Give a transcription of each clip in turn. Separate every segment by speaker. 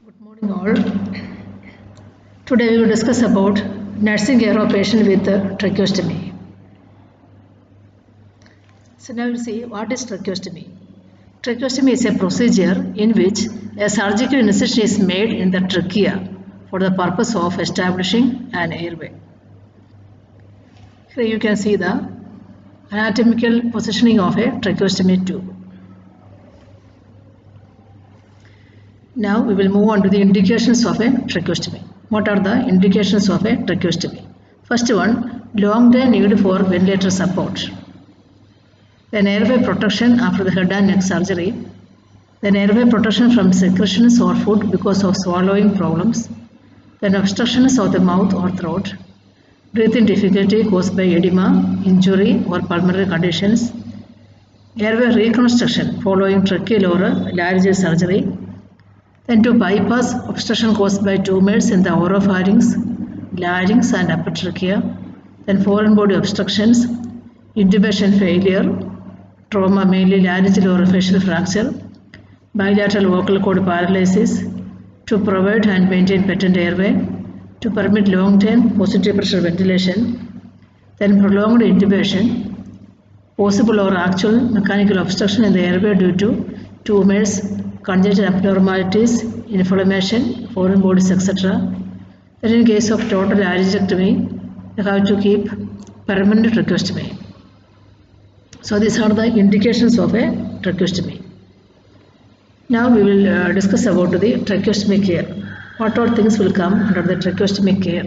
Speaker 1: Good morning all. Today we will discuss about nursing care of patient with tracheostomy. So now we will see what is tracheostomy. Tracheostomy is a procedure in which a surgical incision is made in the trachea for the purpose of establishing an airway. Here you can see the anatomical positioning of a tracheostomy tube. Now we will move on to the indications of a tracheostomy. What are the indications of a tracheostomy? First one, long-term need for ventilator support. Then airway protection after the head and neck surgery. Then airway protection from secretions or food because of swallowing problems. Then obstructions of the mouth or throat. Breathing difficulty caused by edema, injury or pulmonary conditions. Airway reconstruction following tracheal or laryngeal surgery. Then to bypass obstruction caused by tumors in the oropharynx, larynx and upper trachea, then foreign body obstructions, intubation failure, trauma mainly laryngeal or facial fracture, bilateral vocal cord paralysis, to provide and maintain patent airway, to permit long-term positive pressure ventilation, then prolonged intubation, possible or actual mechanical obstruction in the airway due to tumors, congenital abnormalities, inflammation, foreign bodies, etc. Then in case of total laryngectomy, you have to keep permanent tracheostomy. So these are the indications of a tracheostomy. Now we will discuss about the tracheostomy care. What all things will come under the tracheostomy care?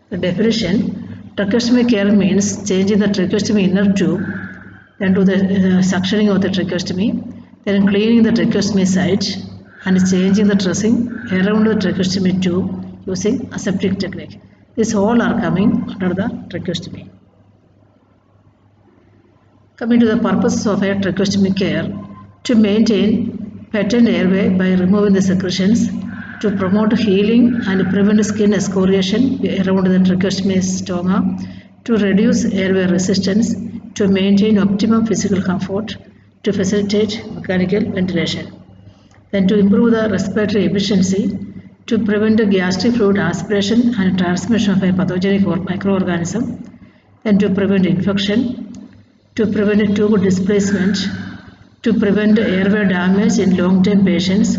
Speaker 1: The definition, tracheostomy care means changing the tracheostomy inner tube, then to the suctioning of the tracheostomy, then cleaning the tracheostomy site and changing the dressing around the tracheostomy tube using aseptic technique. These all are coming under the tracheostomy. Coming to the purposes of a tracheostomy care, to maintain patent airway by removing the secretions, to promote healing and prevent skin excoriation around the tracheostomy stoma, to reduce airway resistance, to maintain optimum physical comfort, to facilitate mechanical ventilation. Then to improve the respiratory efficiency, to prevent the gastric fluid aspiration and transmission of a pathogenic or microorganism, then to prevent infection, to prevent tube displacement, to prevent airway damage in long-term patients,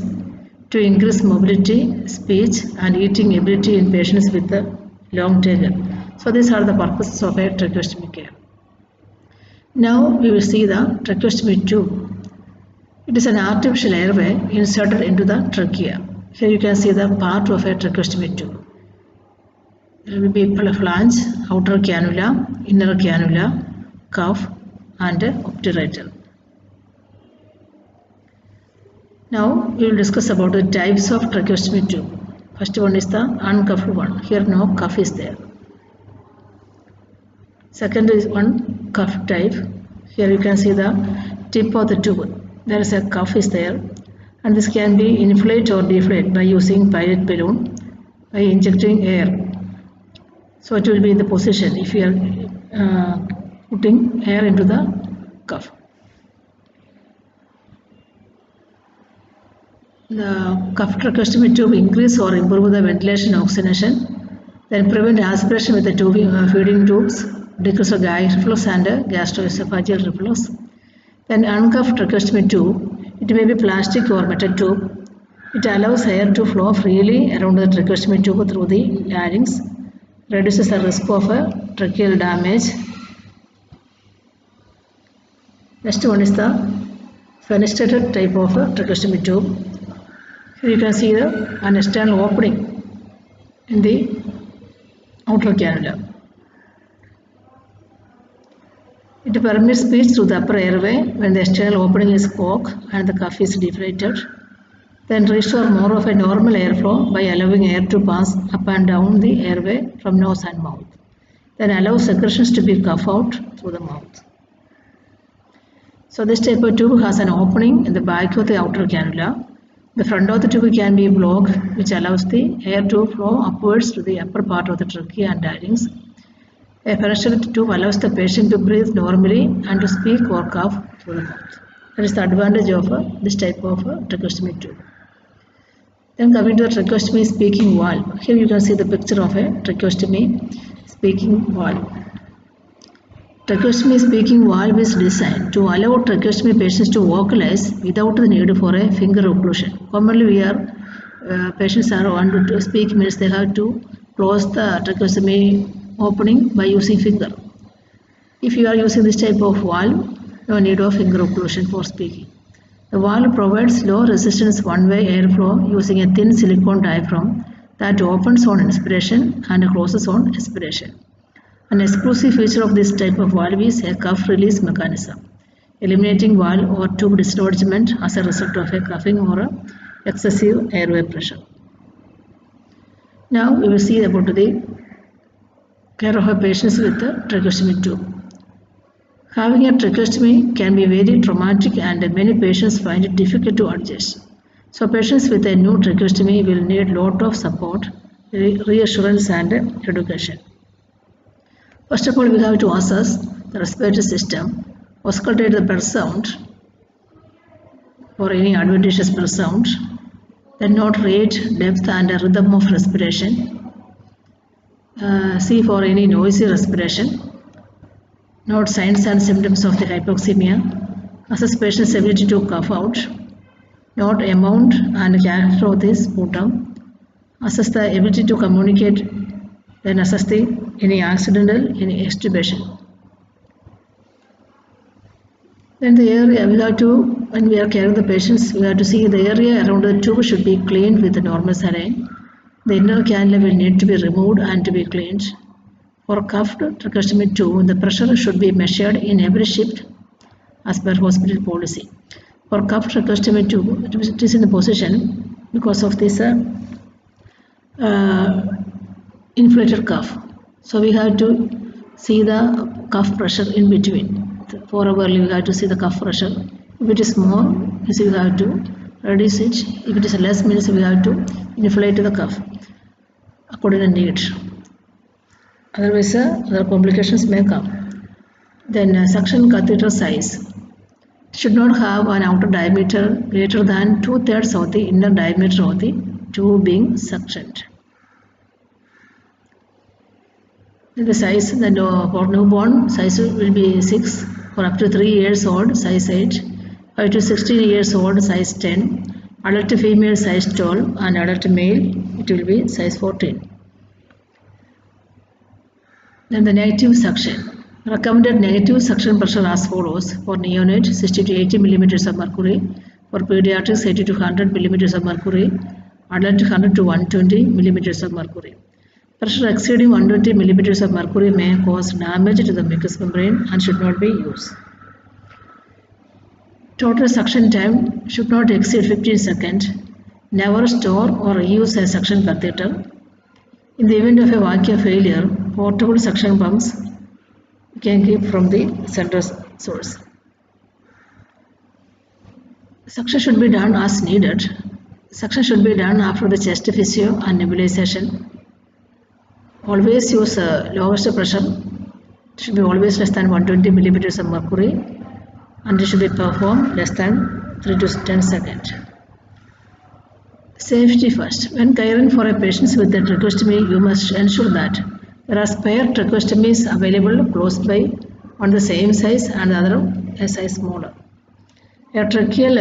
Speaker 1: to increase mobility, speech and eating ability in patients with the long tenure. So these are the purposes of a tracheostomy care. Now we will see the tracheostomy tube. It is an artificial airway inserted into the trachea. Here you can see the part of a tracheostomy tube. There will be a flange, outer cannula, inner cannula, cuff and obturator. Now we will discuss about the types of tracheostomy tube. First one is the uncuffed one. Here no cuff is there. Second is one cuff type. Here you can see the tip of the tube. There is a cuff is there, and this can be inflate or deflate by using pilot balloon by injecting air. So it will be in the position if you are putting air into the cuff. The cuff tracheostomy tube increase or improve the ventilation oxygenation, then prevent aspiration with the feeding tubes, decrease of gag reflux and gastroesophageal reflux. Then uncuffed tracheostomy tube, it may be plastic or metal tube. It allows air to flow freely around the tracheostomy tube through the larynx, reduces the risk of tracheal damage. Next one is the fenestrated type of tracheostomy tube. Here you can see an external opening in the outer cannula. It permits speech through the upper airway when the external opening is clogged and the cuff is deflated. Then restore more of a normal airflow by allowing air to pass up and down the airway from nose and mouth. Then allow secretions to be coughed out through the mouth. So this type of tube has an opening in the back of the outer cannula. The front of the tube can be blocked, which allows the air to flow upwards to the upper part of the trachea and larynx. A fenestrated tube allows the patient to breathe normally and to speak or cough through the mouth. That is the advantage of this type of tracheostomy tube. Then coming to the tracheostomy speaking valve. Here you can see the picture of a tracheostomy speaking valve. Tracheostomy speaking valve is designed to allow tracheostomy patients to vocalize without the need for a finger occlusion. Commonly, patients are wanted to speak means they have to close the tracheostomy opening by using finger. If you are using this type of valve, no need of finger occlusion for speaking. The valve provides low resistance one-way airflow using a thin silicone diaphragm that opens on inspiration and closes on expiration. An exclusive feature of this type of valve is a cuff release mechanism, eliminating valve or tube dislodgement as a result of a cuffing or excessive airway pressure. Now we will see about the care of a patient with a tracheostomy tube. Having a tracheostomy can be very traumatic and many patients find it difficult to adjust. So patients with a new tracheostomy will need a lot of support, reassurance and education. First of all, we have to assess the respiratory system, auscultate the breath sound or any adventitious breath sound, then note rate, depth and rhythm of respiration, see for any noisy respiration, note signs and symptoms of the hypoxemia, assess patient's ability to cough out, note amount and character of the sputum, assess the ability to communicate, then assess any accidental, any extubation. Then the area we have to, when we are caring the patients, we have to see the area around the tube should be cleaned with normal saline. The inner cannula will need to be removed and to be cleaned. For cuffed tracheostomy tube, the pressure should be measured in every shift as per hospital policy. For cuffed tracheostomy tube, it is in the position because of this inflated cuff. So we have to see the cuff pressure in between. For our we have to see the cuff pressure. If it is more, means we have to reduce it. If it is less, means we have to inflate the cuff according to need. Otherwise, other complications may come. Then suction catheter size should not have an outer diameter greater than 2/3 of the inner diameter of the tube being suctioned. The size, for newborn size will be 6, for up to 3 years old size 8, 5 to 16 years old size 10, adult female size 12 and adult male it will be size 14. Then the negative suction. Recommended negative suction pressure as follows: for neonate 60 to 80 millimeters of mercury, for pediatrics 80 to 100 millimeters of mercury, adult 100 to 120 millimeters of mercury. Pressure exceeding 120 millimeters of mercury may cause damage to the mucous membrane and should not be used. Total suction time should not exceed 15 seconds. Never store or use a suction catheter. In the event of a vacuum failure, portable suction pumps can keep from the central source. Suction should be done as needed. Suction should be done after the chest physio and nebulization. Always use lowest pressure. It should be always less than 120 millimeters of mercury and it should be performed less than 3 to 10 seconds. Safety first. When caring for a patient with a tracheostomy, you must ensure that there are spare tracheostomies available close by on the same size and the other a size smaller. A tracheal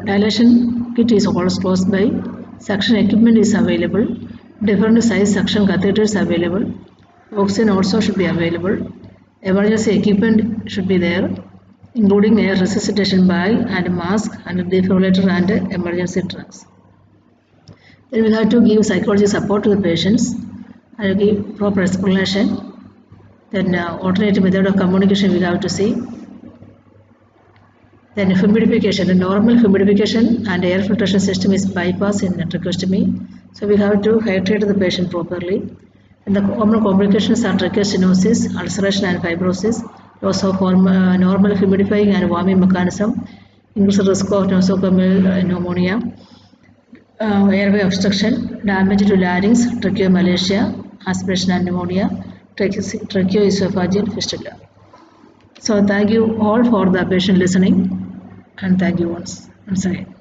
Speaker 1: dilation kit is always close by. Suction equipment is available. Different size suction catheters available. Oxygen also should be available. Emergency equipment should be there, including a resuscitation bag and mask and defibrillator and emergency drugs. Then we have to give psychology support to the patients and give proper explanation. Then alternative method of communication we have to see. Then humidification. The normal humidification and air filtration system is bypassed in tracheostomy. So we have to hydrate the patient properly. And the common complications are tracheostenosis, ulceration and fibrosis, loss of normal humidifying and warming mechanism, increased risk of nosocomial pneumonia, airway obstruction, damage to larynx, tracheomalacia, aspiration and pneumonia, tracheoesophageal fistula. So thank you all for the patient listening and thank you once again.